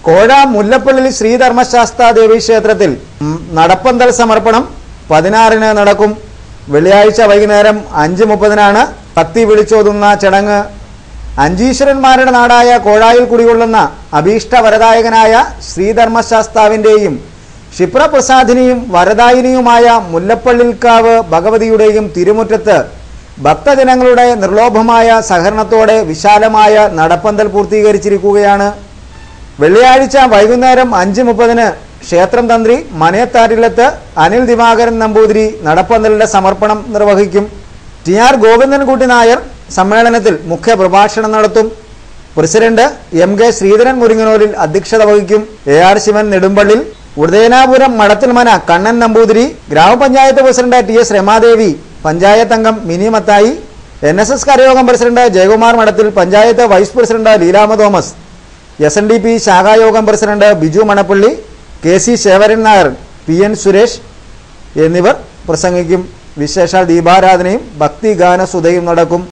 കോഴ മുല്ലപ്പള്ളി ശ്രീധർമ്മശാസ്താ ദേവി ക്ഷേത്രത്തിൽ നടപ്പന്തൽ സമർപ്പണം 16-ന് നടക്കും. വെള്ളിയാഴ്ച വൈകുന്നേരം 5:30-നാണ് കത്തി വിളിച്ചോതുന്ന ചടങ്ങ്. അഞ്ചീശ്വരന്മാരുടെ നാടായ കോഴായിൽ കുടികൊള്ളുന്ന അഭീഷ്ടവരദായകനായ ശ്രീധർമ്മശാസ്താവിൻ്റെയും ക്ഷിപ്രപ്രസാദിനിയും വരദായിനിയുമായ മുല്ലപ്പള്ളിൽക്കാവ് ഭഗവതിയുടെയും തിരുമുറ്റത്ത് ഭക്തജനങ്ങളുടെ നിർലോഭമായ സഹകരണത്തോടെ വിശാലമായ നടപ്പന്തൽ പൂർത്തീകരിച്ചിരിക്കുകയാണ്. വെള്ളിയാഴ്ച വൈകുന്നേരം 5:30-ന് ക്ഷേത്രം തന്ത്രി മനയത്താരില്ലത്ത് അനിൽ ദിവാകരൻ നമ്പൂതിരി നടപ്പന്തലിന്റെ സമർപ്പണം നിർവഹിക്കും. ടി.ആർ. ഗോവിന്ദൻകുട്ടി നായർ സമ്മേളനത്തിൽ മുഖ്യ പ്രഭാഷണം നടത്തും. പ്രസിഡന്റ് MK ശ്രീധരൻ മുരിങ്ങനൂരിൽ അധ്യക്ഷത വഹിക്കും. AR ശിവൻ നെടുമ്പള്ളിൽ, ഉദയനാപുരം മടത്തിൽമന കണ്ണൻ നമ്പൂതിരി, ഗ്രാമപഞ്ചായത്ത് പ്രസിഡന്റ് TS രമാദേവി, പഞ്ചായത്ത് അംഗം Mini Mathai, NSS Karayogam president Jayakumar Madathil, panchayat vice president Leelamma Thomas, SNDP Shakhayogam president Biju Manappally, KC Shekharan Nair, PN Suresh എന്നിവർ പ്രസംഗിക്കും. വിശേഷ ദീപാരാധനയും ഭക്തിഗാനസുധയും നടക്കും.